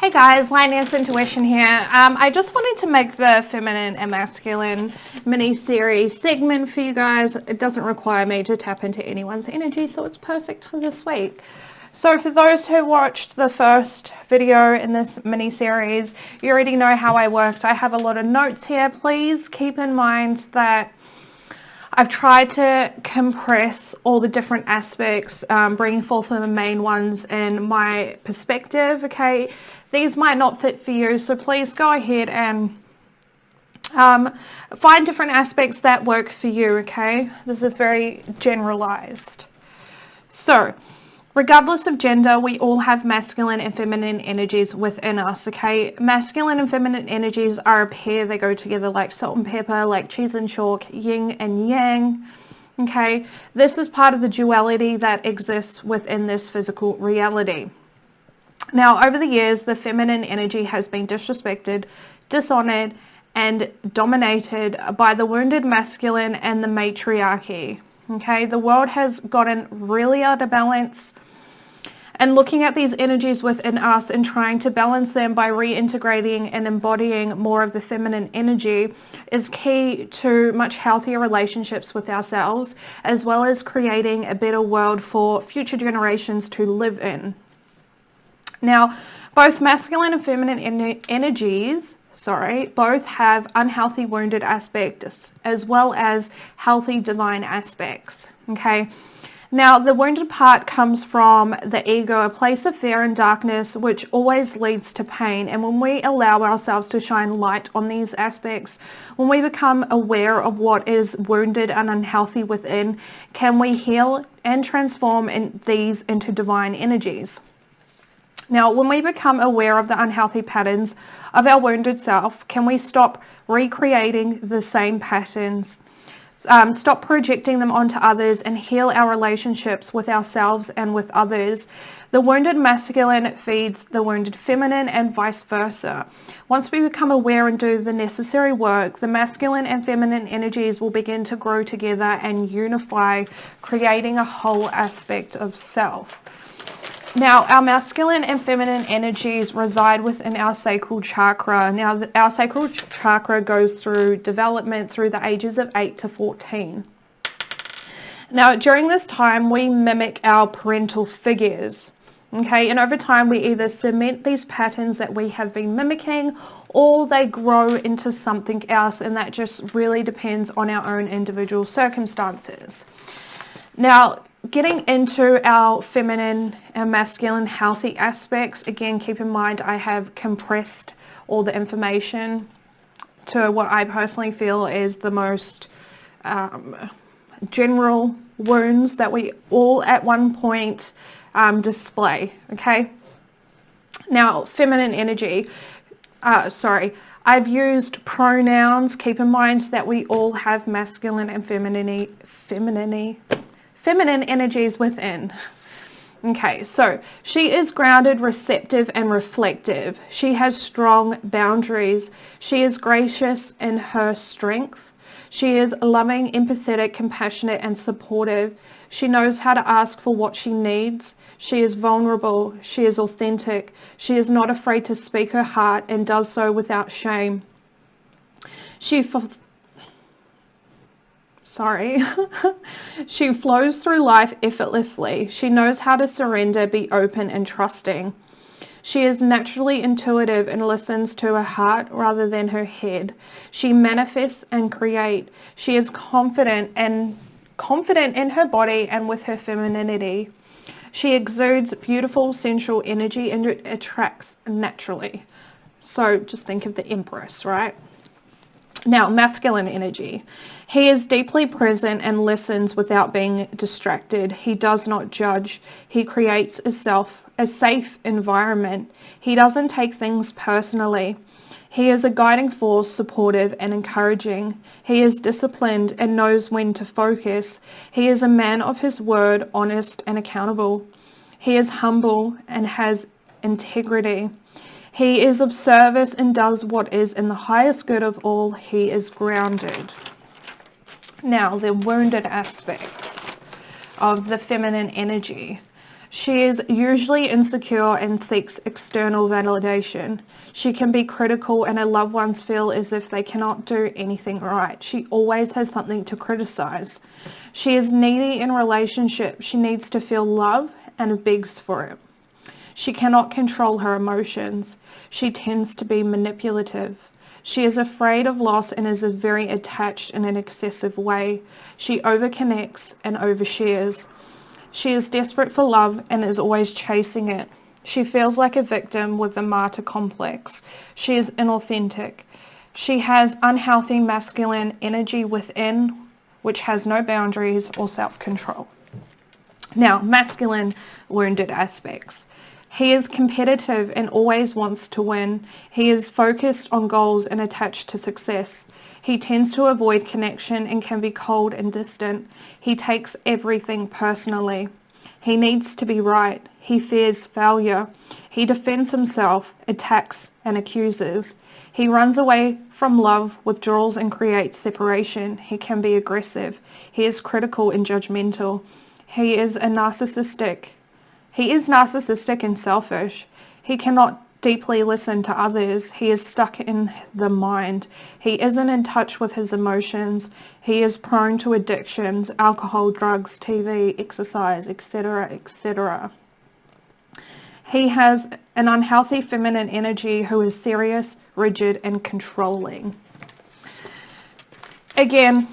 Hey guys, Lioness Intuition here. I just wanted to make the feminine and masculine mini-series segment for you guys. It doesn't require me to tap into anyone's energy, so it's perfect for this week. So for those who watched the first video in this mini-series, you already know how I worked. I have a lot of notes here. Please keep in mind that I've tried to compress all the different aspects, bringing forth the main ones in my perspective, okay? These might not fit for you, so please go ahead and find different aspects that work for you, okay? This is very generalized. So, regardless of gender, we all have masculine and feminine energies within us, okay? Masculine and feminine energies are a pair. They go together like salt and pepper, like cheese and chalk, yin and yang, okay? This is part of the duality that exists within this physical reality. Now, over the years, the feminine energy has been disrespected, dishonored, and dominated by the wounded masculine and the matriarchy, okay? The world has gotten really out of balance. And looking at these energies within us and trying to balance them by reintegrating and embodying more of the feminine energy is key to much healthier relationships with ourselves, as well as creating a better world for future generations to live in. Now, both masculine and feminine energies, both have unhealthy wounded aspects as well as healthy divine aspects, okay? Now, the wounded part comes from the ego, a place of fear and darkness, which always leads to pain. And when we allow ourselves to shine light on these aspects, when we become aware of what is wounded and unhealthy within, can we heal and transform these into divine energies. Now, when we become aware of the unhealthy patterns of our wounded self, can we stop recreating the same patterns? Stop projecting them onto others and heal our relationships with ourselves and with others. The wounded masculine feeds the wounded feminine and vice versa. Once we become aware and do the necessary work, the masculine and feminine energies will begin to grow together and unify, creating a whole aspect of self. Now, our masculine and feminine energies reside within our sacral chakra. Now, our sacral chakra goes through development through the ages of 8 to 14. Now, during this time, we mimic our parental figures, okay? And over time, we either cement these patterns that we have been mimicking, or they grow into something else, and that just really depends on our own individual circumstances. Now, getting into our feminine and masculine healthy aspects, again, keep in mind I have compressed all the information to what I personally feel is the most general wounds that we all at one point display, okay? Now, feminine energy, I've used pronouns. Keep in mind that we all have masculine and feminine energies within. Okay, so she is grounded, receptive, and reflective. She has strong boundaries. She is gracious in her strength. She is loving, empathetic, compassionate, and supportive. She knows how to ask for what she needs. She is vulnerable. She is authentic. She is not afraid to speak her heart and does so without shame. She flows through life effortlessly. She knows how to surrender, be open, and trusting. She is naturally intuitive and listens to her heart rather than her head. She manifests and creates. She is confident in her body and with her femininity. She exudes beautiful sensual energy and attracts naturally. So just think of the Empress, right? Now, masculine energy. He is deeply present and listens without being distracted. He does not judge. He creates a safe environment. He doesn't take things personally. He is a guiding force, supportive and encouraging. He is disciplined and knows when to focus. He is a man of his word, honest and accountable. He is humble and has integrity. He is of service and does what is in the highest good of all. He is grounded. Now, the wounded aspects of the feminine energy. She is usually insecure and seeks external validation. She can be critical and her loved ones feel as if they cannot do anything right. She always has something to criticize. She is needy in relationships. She needs to feel love and begs for it. She cannot control her emotions. She tends to be manipulative. She is afraid of loss and is very attached in an excessive way. She overconnects and overshares. She is desperate for love and is always chasing it. She feels like a victim with a martyr complex. She is inauthentic. She has unhealthy masculine energy within, which has no boundaries or self-control. Now, masculine wounded aspects. He is competitive and always wants to win. He is focused on goals and attached to success. He tends to avoid connection and can be cold and distant. He takes everything personally. He needs to be right. He fears failure. He defends himself, attacks and accuses. He runs away from love, withdraws and creates separation. He can be aggressive. He is critical and judgmental. He is narcissistic and selfish. He cannot deeply listen to others. He is stuck in the mind. He isn't in touch with his emotions. He is prone to addictions, alcohol, drugs, TV, exercise, etc., etc. He has an unhealthy feminine energy who is serious, rigid, and controlling. Again,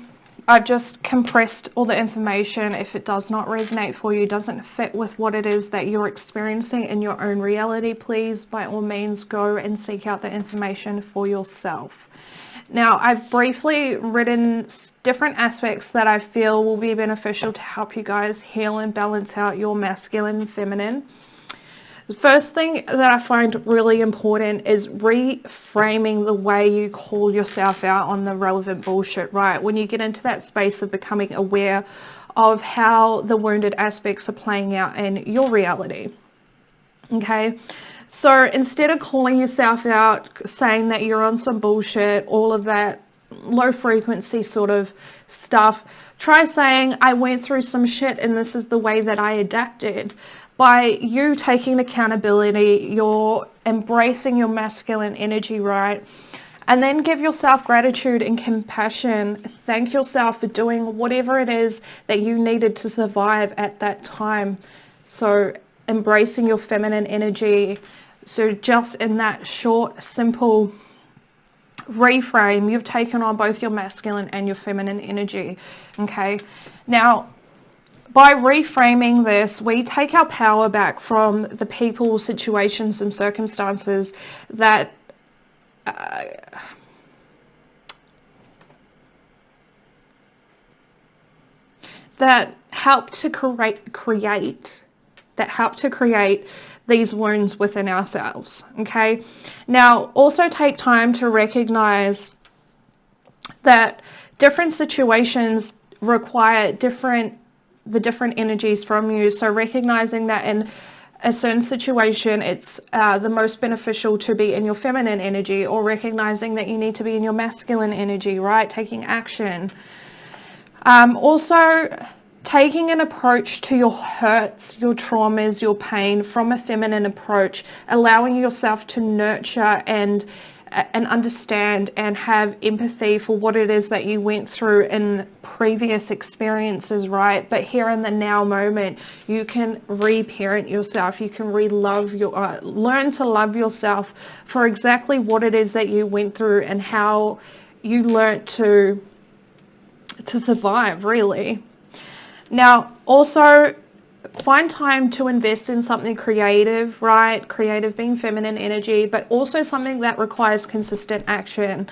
I've just compressed all the information. If it does not resonate for you, doesn't fit with what it is that you're experiencing in your own reality, please, by all means, go and seek out the information for yourself. Now, I've briefly written different aspects that I feel will be beneficial to help you guys heal and balance out your masculine and feminine. The first thing that I find really important is reframing the way you call yourself out on the relevant bullshit, right? When you get into that space of becoming aware of how the wounded aspects are playing out in your reality, okay? So instead of calling yourself out, saying that you're on some bullshit, all of that low frequency sort of stuff, try saying, I went through some shit and this is the way that I adapted. By you taking accountability, you're embracing your masculine energy, right? And then give yourself gratitude and compassion. Thank yourself for doing whatever it is that you needed to survive at that time. So embracing your feminine energy. So just in that short, simple reframe, you've taken on both your masculine and your feminine energy, okay? Now, by reframing this, we take our power back from the people, situations, and circumstances that help to create these wounds within ourselves. Okay. Now, also take time to recognize that different situations require the different energies from you. So recognizing that in a certain situation, it's the most beneficial to be in your feminine energy, or recognizing that you need to be in your masculine energy, right? Taking action. Also taking an approach to your hurts, your traumas, your pain from a feminine approach, allowing yourself to nurture and understand and have empathy for what it is that you went through in previous experiences, right? But here in the now moment, you can reparent yourself. You can learn to love yourself for exactly what it is that you went through and how you learnt to survive, really. Now, also find time to invest in something creative, right? Creative being feminine energy, but also something that requires consistent action.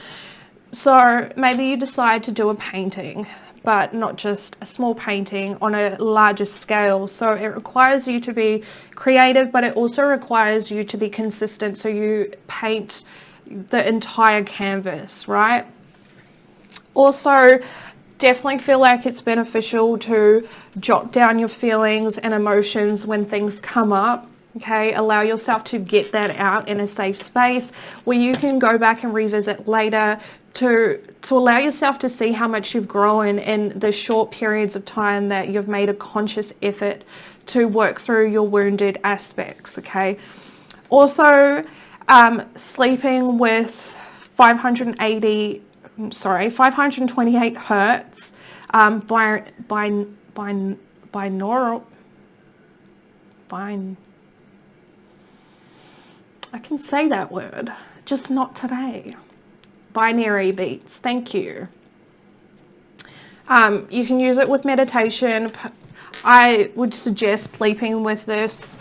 So maybe you decide to do a painting, but not just a small painting, on a larger scale. So it requires you to be creative, but it also requires you to be consistent. So you paint the entire canvas, right? Also, definitely feel like it's beneficial to jot down your feelings and emotions when things come up. Okay, allow yourself to get that out in a safe space where you can go back and revisit later to allow yourself to see how much you've grown in the short periods of time that you've made a conscious effort to work through your wounded aspects, okay? Also, sleeping with 528 hertz binaural, I can say that word, just not today. Binary beats, thank you. You can use it with meditation. I would suggest sleeping with this.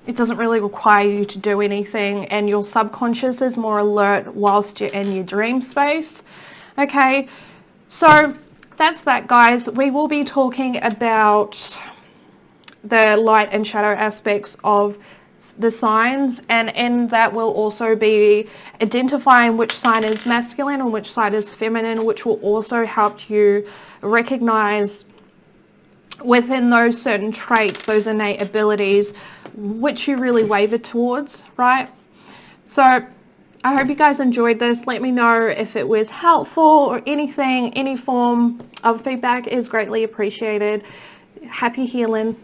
It doesn't really require you to do anything, and your subconscious is more alert whilst you're in your dream space. Okay, so that's that, guys. We will be talking about the light and shadow aspects of the signs, and in that will also be identifying which sign is masculine and which side is feminine, which will also help you recognize within those certain traits, those innate abilities, which you really waver towards, right? So I hope you guys enjoyed this. Let me know if it was helpful or anything. Any form of feedback is greatly appreciated. Happy healing.